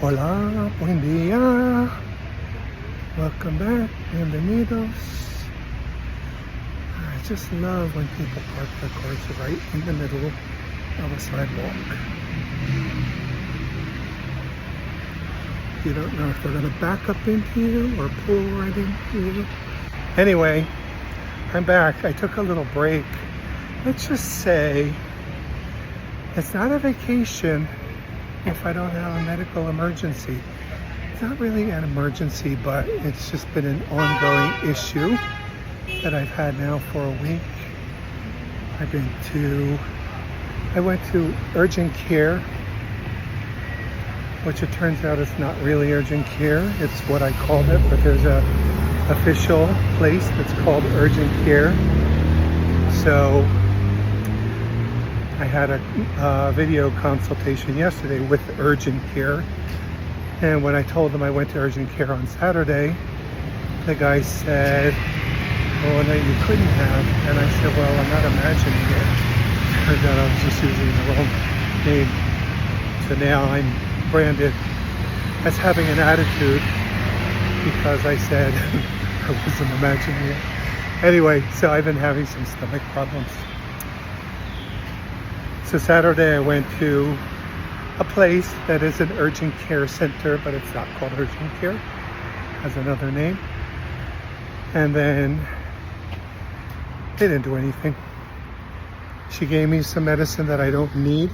Hola, buen día. Welcome back. Bienvenidos. I just love when people park their cars right in the middle of a sidewalk. You don't know if they're going to back up into you or pull right into you. Anyway, I'm back. I took a little break. Let's just say it's not a vacation if I don't have a medical emergency. It's not really an emergency, but it's just been an ongoing issue that I've had now for a week. I went to Urgent Care, which it turns out it's not really urgent care. It's what I called it, but there's a official place that's called Urgent Care. So I had a video consultation yesterday with Urgent Care, and when I told them I went to Urgent Care on Saturday, the guy said, "Oh no, you couldn't have." And I said, "Well, I'm not imagining it." Turns out I was just using the wrong name. So now I'm branded as having an attitude because I said I wasn't imagining it. Anyway, so I've been having some stomach problems. So Saturday I went to a place that is an urgent care center, but it's not called Urgent Care. It has another name. And then they didn't do anything. She gave me some medicine that I don't need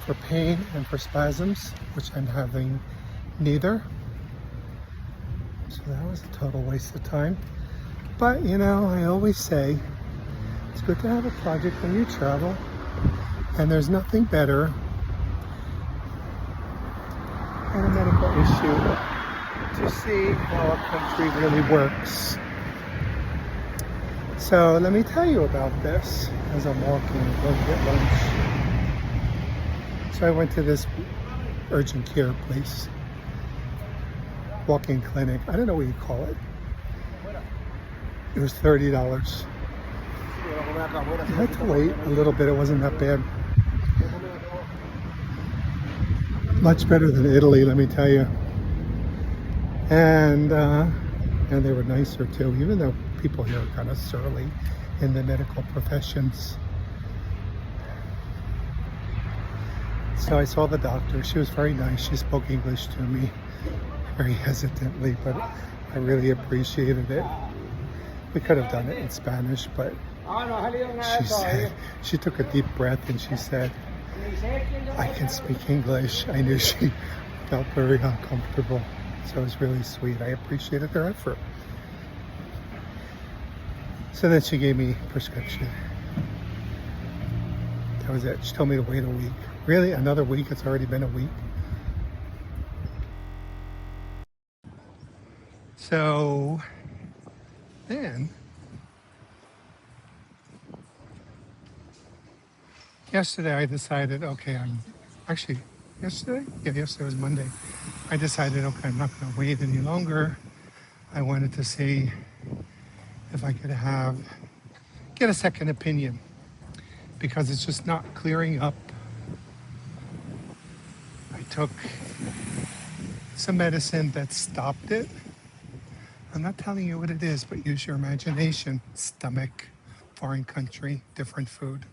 for pain and for spasms, which I'm having neither. So that was a total waste of time. But you know, I always say it's good to have a project when you travel. And there's nothing better than a medical issue to see how a country really works. So let me tell you about this as I'm walking to go get lunch. So I went to this urgent care place, walk-in clinic. I don't know what you call it. It was $30. I had to wait a little bit. It wasn't that bad. Much better than Italy, let me tell you. And they were nicer too, even though people here are kind of surly in the medical professions. So I saw the doctor. She was very nice. She spoke English to me very hesitantly, but I really appreciated it. We could have done it in Spanish, but she took a deep breath and she said, "I can speak English." I knew she felt very uncomfortable. So it was really sweet. I appreciated their effort. So then she gave me a prescription. That was it. She told me to wait a week. Really? Another week? It's already been a week. So then yesterday I decided, okay, yesterday was Monday. I decided, okay, I'm not going to wait any longer. I wanted to see if I could get a second opinion because it's just not clearing up. I took some medicine that stopped it. I'm not telling you what it is, but use your imagination. Stomach, foreign country, different food.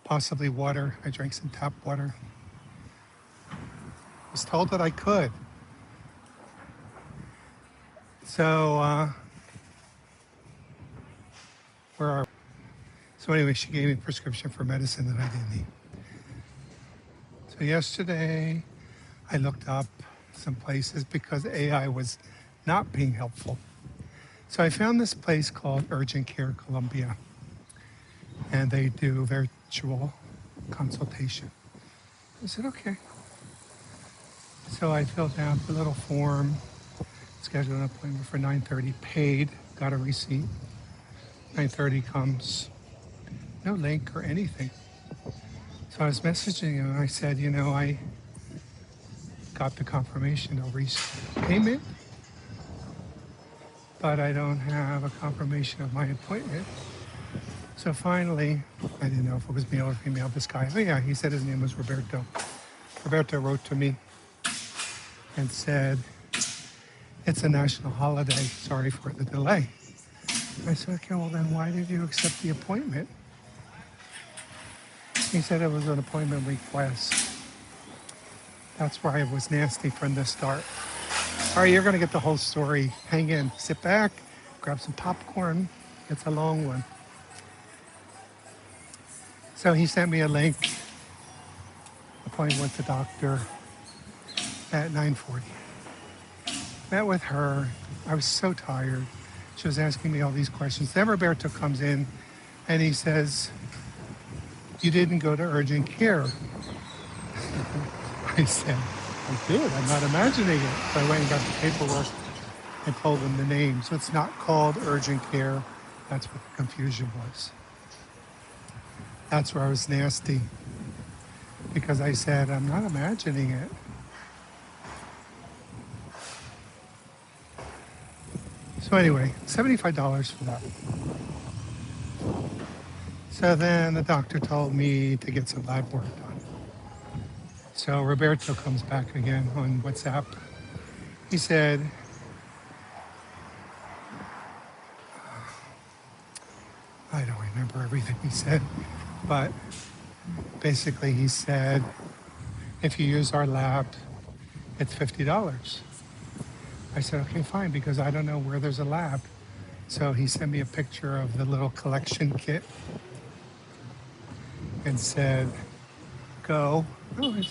Possibly water. I drank some tap water. I was told that I could. So, where are we? So anyway, she gave me a prescription for medicine that I didn't need. So yesterday, I looked up some places because AI was not being helpful. So I found this place called Urgent Care Colombia, and they do virtual consultation. I said, okay. So I filled out the little form, scheduled an appointment for 9:30, paid, got a receipt. 9:30 comes, no link or anything. So I was messaging him and I said, you know, I got the confirmation of payment, but I don't have a confirmation of my appointment. So finally, I didn't know if it was male or female, this guy, oh yeah, he said his name was Roberto. Roberto wrote to me and said, it's a national holiday. Sorry for the delay. I said, okay, well then why did you accept the appointment? He said it was an appointment request. That's why it was nasty from the start. All right, you're going to get the whole story. Hang in, sit back, grab some popcorn. It's a long one. So he sent me a link. Appointment with the doctor at 9:40. Met with her. I was so tired. She was asking me all these questions. Then Roberto comes in and he says, you didn't go to urgent care. I said, I did. I'm not imagining it. So I went and got the paperwork and told them the name. So it's not called urgent care. That's what the confusion was. That's where I was nasty. Because I said, I'm not imagining it. So anyway, $75 for that. So then the doctor told me to get some lab work done. So Roberto comes back again on WhatsApp. He said, I don't remember everything he said, but basically he said, if you use our lab, it's $50. I said, okay, fine, because I don't know where there's a lab. So he sent me a picture of the little collection kit and said, go to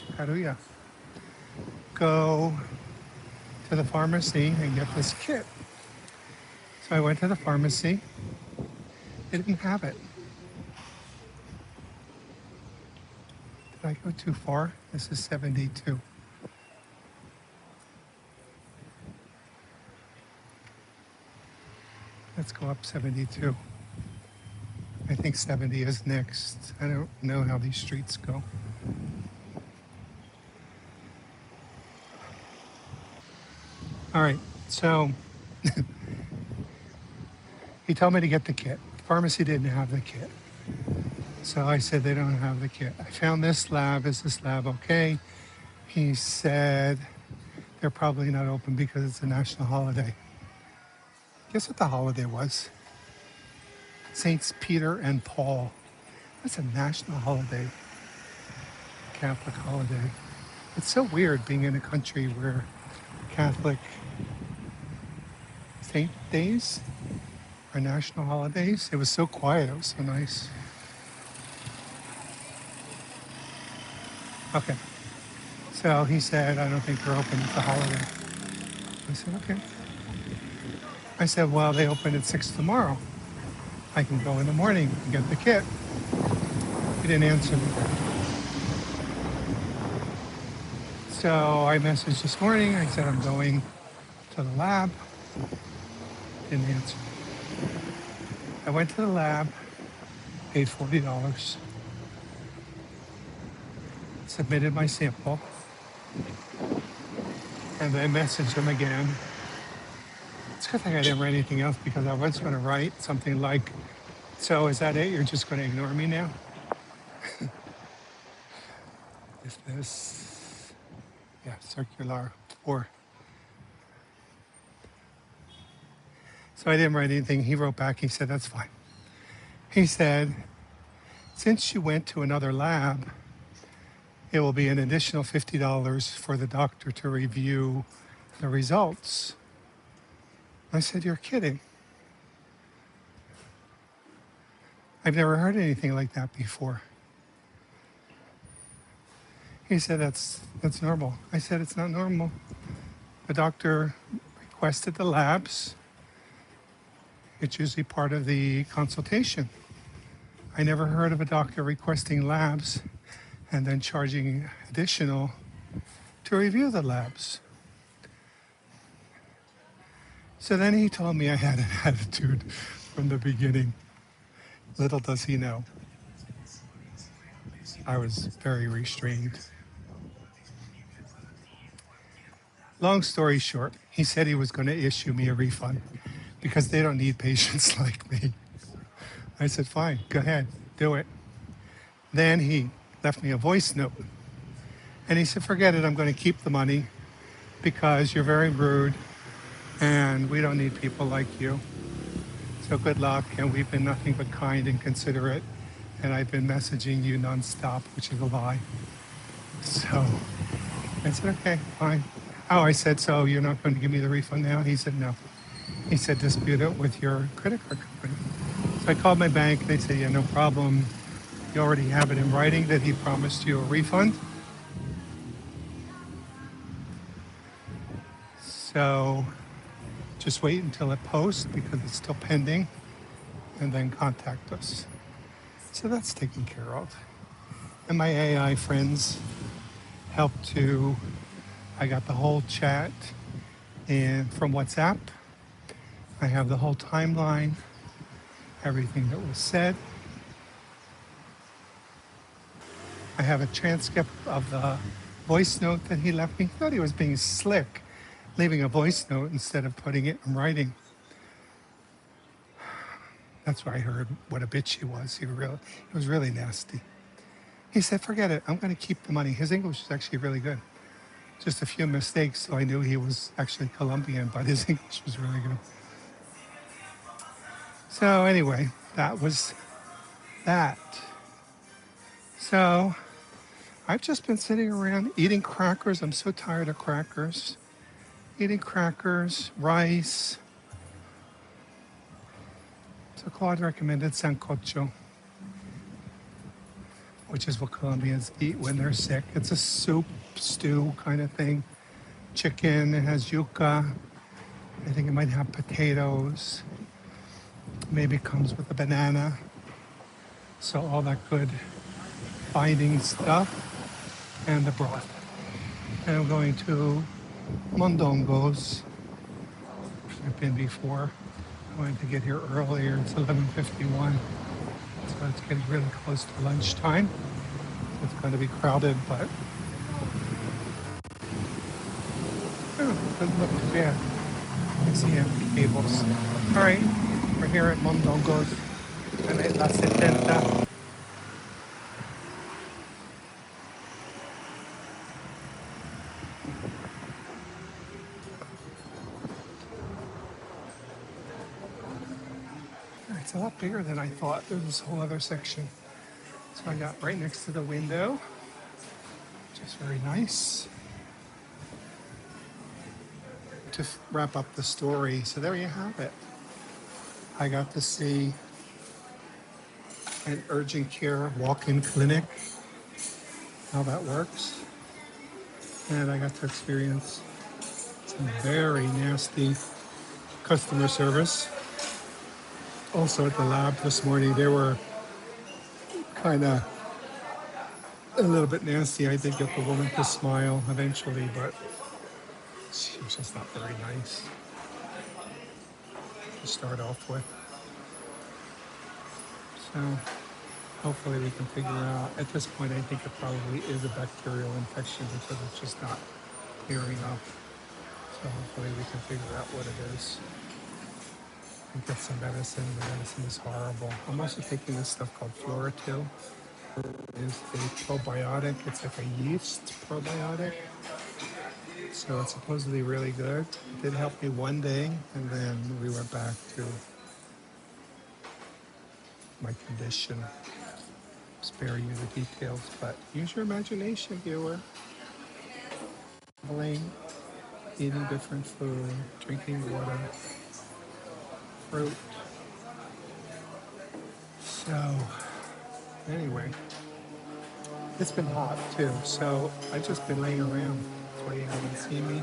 the pharmacy and get this kit. So I went to the pharmacy. They didn't have it. Did I go too far? This is 72. Let's go up 72. I think 70 is next. I don't know how these streets go. All right, so he told me to get the kit. The pharmacy didn't have the kit. So I said, they don't have the kit. I found this lab. Is this lab okay? He said, they're probably not open because it's a national holiday. Guess what the holiday was? Saints Peter and Paul. That's a national holiday, Catholic holiday. It's so weird being in a country where Catholic saint days are national holidays. It was so quiet. It was so nice. Okay. So he said, I don't think they're open. It's a holiday. I said, okay. I said, well, they open at 6 tomorrow. I can go in the morning and get the kit. He didn't answer me. So I messaged this morning. I said, I'm going to the lab. Didn't answer. I went to the lab, paid $40, submitted my sample, and then messaged him again. It's a good thing I didn't write anything else because I was going to write something like, so is that it? You're just going to ignore me now? Is this? Yeah, circular 4. So I didn't write anything. He wrote back. He said, that's fine. He said, since you went to another lab, it will be an additional $50 for the doctor to review the results. I said, you're kidding. I've never heard anything like that before. He said, that's normal. I said, it's not normal. The doctor requested the labs. It's usually part of the consultation. I never heard of a doctor requesting labs and then charging additional to review the labs. So then he told me I had an attitude from the beginning. Little does he know, I was very restrained. Long story short, he said he was going to issue me a refund because they don't need patients like me. I said, fine, go ahead, do it. Then he left me a voice note And he said, forget it, I'm going to keep the money because you're very rude and we don't need people like you. So good luck. And we've been nothing but kind and considerate. And I've been messaging you nonstop, which is a lie. So I said, okay, fine. Oh, I said, so you're not going to give me the refund now? He said, no. He said, dispute it with your credit card company. So I called my bank. They said, yeah, no problem. You already have it in writing that he promised you a refund. So just wait until it posts because it's still pending and then contact us. So that's taken care of. And my AI friends helped to, I got the whole chat and from WhatsApp. I have the whole timeline, everything that was said. I have a transcript of the voice note that he left me. He thought he was being slick, leaving a voice note instead of putting it in writing. That's where I heard what a bitch he was. He was really nasty. He said, forget it, I'm going to keep the money. His English is actually really good. Just a few mistakes, so I knew he was actually Colombian, but his English was really good. So anyway, that was that. So I've just been sitting around eating crackers. I'm so tired of crackers. Eating crackers, rice. So Claude recommended sancocho, which is what Colombians eat when they're sick. It's a soup, stew kind of thing. Chicken, it has yuca. I think it might have potatoes. Maybe it comes with a banana. So all that good binding stuff and the broth. And I'm going to Mondongo's. I've been before. I wanted to get here earlier. It's 11:51. So it's getting really close to lunchtime. It's going to be crowded, but it doesn't look too bad. I see empty tables. All right, we're here at Mondongo's and at La 70. It's a lot bigger than I thought. There's this whole other section. So I got right next to the window, which is very nice. To wrap up the story, so there you have it. I got to see an urgent care walk-in clinic, how that works. And I got to experience some very nasty customer service. Also at the lab this morning, they were kind of a little bit nasty. I did get the woman to smile eventually, but she was just not very nice to start off with. So hopefully we can figure out, at this point I think it probably is a bacterial infection because it's just not clearing up. So hopefully we can figure out what it is and get some medicine. The medicine is horrible. I'm also taking this stuff called Fluorotil. It's a probiotic. It's like a yeast probiotic. So it's supposedly really good. It did help me one day, and then we went back to my condition. Spare you the details, but use your imagination, viewer. Traveling, eating different food, drinking water, fruit. So, anyway, it's been hot too, so I've just been laying around. That's why you haven't seen me.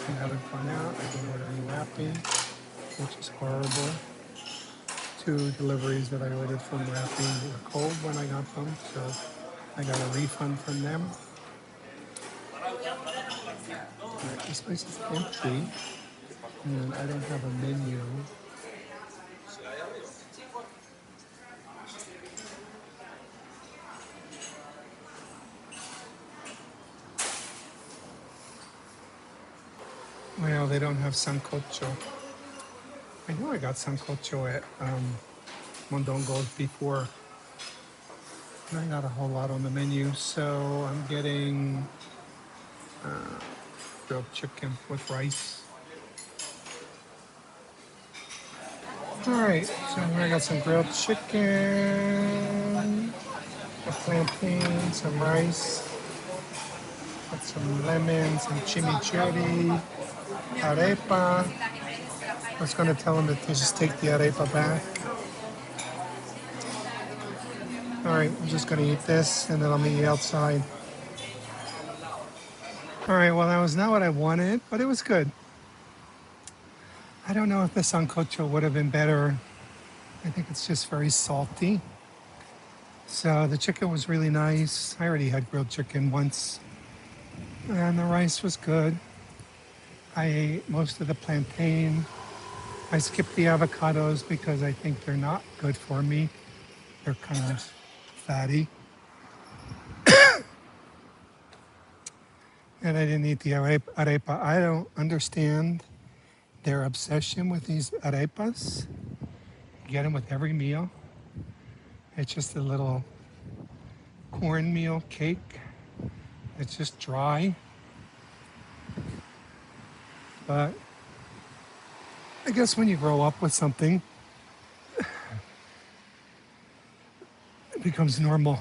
I haven't gone out. I've been ordering Rappi, which is horrible. 2 deliveries that I ordered from Rappi were cold when I got them, so I got a refund from them. Right, this place is empty, and I don't have a menu. Well, they don't have sancocho. I know I got sancocho at Mondongo before. And I got a whole lot on the menu, so I'm getting grilled chicken with rice. All right, so I got some grilled chicken, a plantain, some rice, got some lemon, some chimichurri, arepa. I was going to tell them that they just take the arepa back. All right, I'm just going to eat this and then I'll meet you outside. All right, well, that was not what I wanted, but it was good. I don't know if the sancocho would have been better. I think it's just very salty. So the chicken was really nice. I already had grilled chicken once. And the rice was good. I ate most of the plantain. I skipped the avocados because I think they're not good for me. They're kind of fatty. And I didn't eat the arepa. I don't understand their obsession with these arepas. You get them with every meal. It's just a little cornmeal cake. It's just dry. But I guess when you grow up with something, it becomes normal.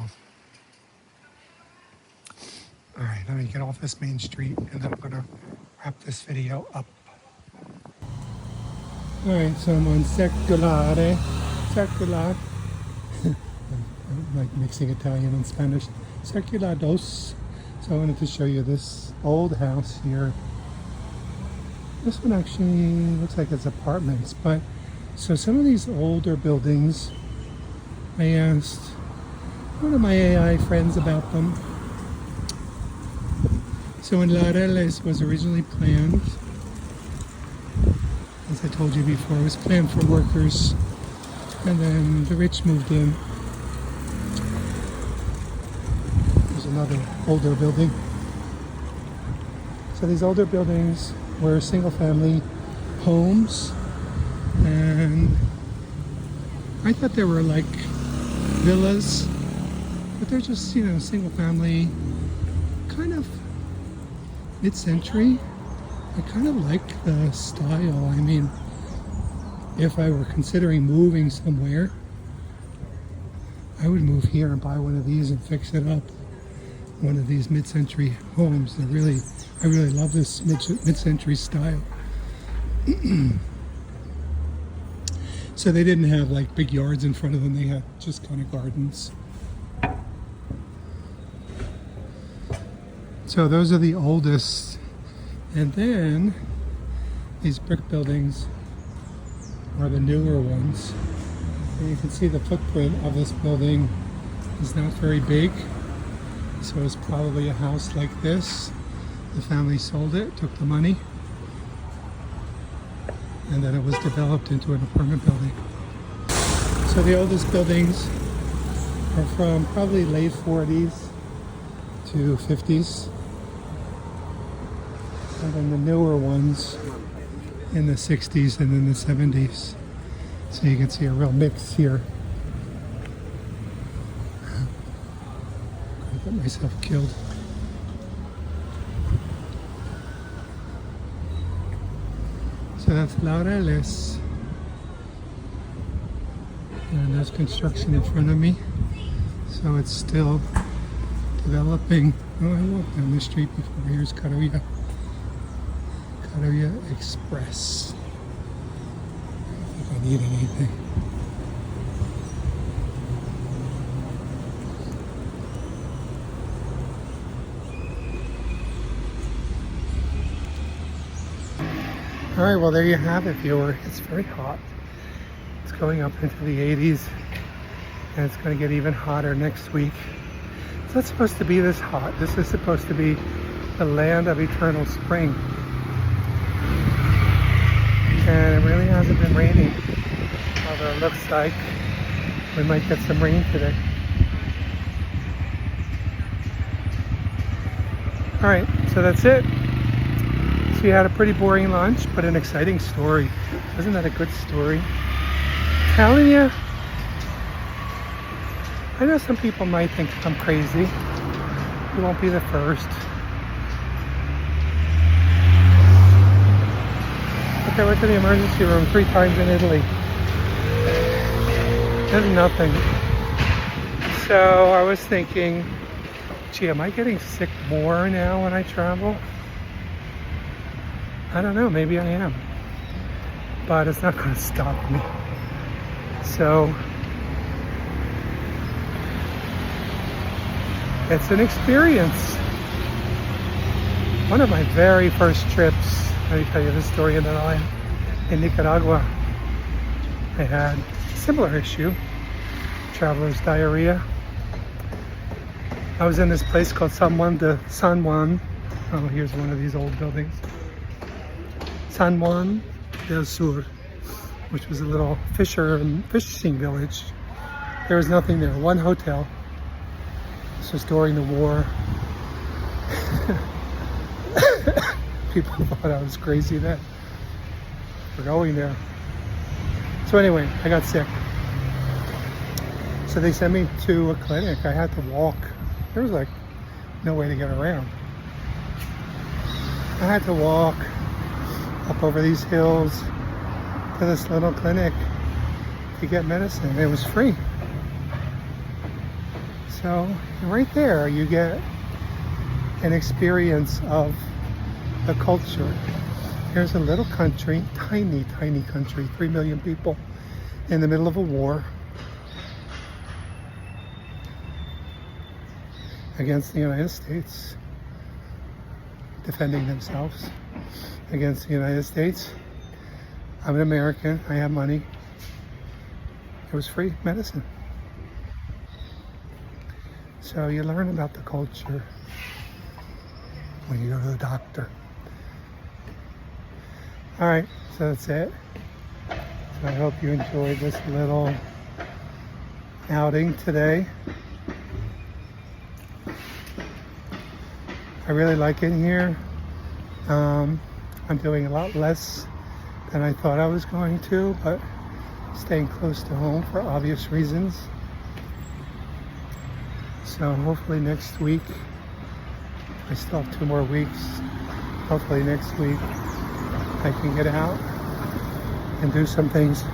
All right, let me get off this main street and then I'm gonna wrap this video up. All right, so I'm on Seculare. Secular. I'm like mixing Italian and Spanish. Seculados. So I wanted to show you this old house here. This one actually looks like it's apartments, but so some of these older buildings, I asked one of my AI friends about them. So in Laureles was originally planned, as I told you before, it was planned for workers, and then the rich moved in. There's another older building. So these older buildings were single family homes, and I thought they were like villas, but they're just, you know, single family, kind of mid-century. I kind of like the style. I mean, if I were considering moving somewhere, I would move here and buy one of these and fix it up. One of these mid-century homes. I really love this mid-century style. So they didn't have like big yards in front of them. They had just kind of gardens. So those are the oldest. And then these brick buildings are the newer ones. And you can see the footprint of this building is not very big. So it's probably a house like this. The family sold it, took the money, and then it was developed into an apartment building. So the oldest buildings are from probably late 40s to 50s. And then the newer ones in the 60s and in the 70s. So you can see a real mix here. I got myself killed. So that's Laureles. And there's construction in front of me. So it's still developing. Oh, I walked down the street before. Here's Carulla. Carulla Express. I don't think I need anything. All right, well, there you have it, viewer. It's very hot. It's going up into the 80s, and it's going to get even hotter next week. It's not supposed to be this hot. This is supposed to be the land of eternal spring. And it really hasn't been raining, although it looks like we might get some rain today. All right, so that's it. So you had a pretty boring lunch, but an exciting story. Isn't that a good story? Telling you, I know some people might think I'm crazy. You won't be the first. I went to the emergency room 3 times in Italy. Did nothing. So I was thinking, gee, am I getting sick more now when I travel? I don't know, maybe I am. But it's not going to stop me. So it's an experience. One of my very first trips, let me tell you this story in Medellin, in Nicaragua, I had a similar issue, traveler's diarrhea. I was in this place called San Juan. Oh, here's one of these old buildings. San Juan del Sur, which was a little fishing village. There was nothing there, one hotel. This was during the war. People thought I was crazy then for going there. So anyway, I got sick. So they sent me to a clinic. I had to walk. There was like no way to get around. I had to walk up over these hills to this little clinic to get medicine. It was free. So right there you get an experience of the culture. Here's a little country, tiny country, 3 million people in the middle of a war against the United States, defending themselves against the United States. I'm an American, I have money. It was free medicine. So you learn about the culture when you go to the doctor. All right, so that's it. So I hope you enjoyed this little outing today. I really like it here. I'm doing a lot less than I thought I was going to, but staying close to home for obvious reasons. So hopefully next week, I still have 2 more weeks. Hopefully next week I can get out and do some things.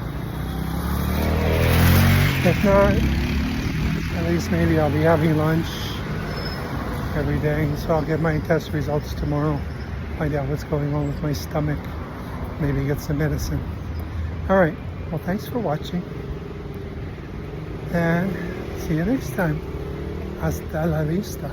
If not, at least maybe I'll be having lunch every day. So I'll get my test results tomorrow, find out what's going on with my stomach, maybe get some medicine. All right, well, thanks for watching, and see you next time. Hasta la vista.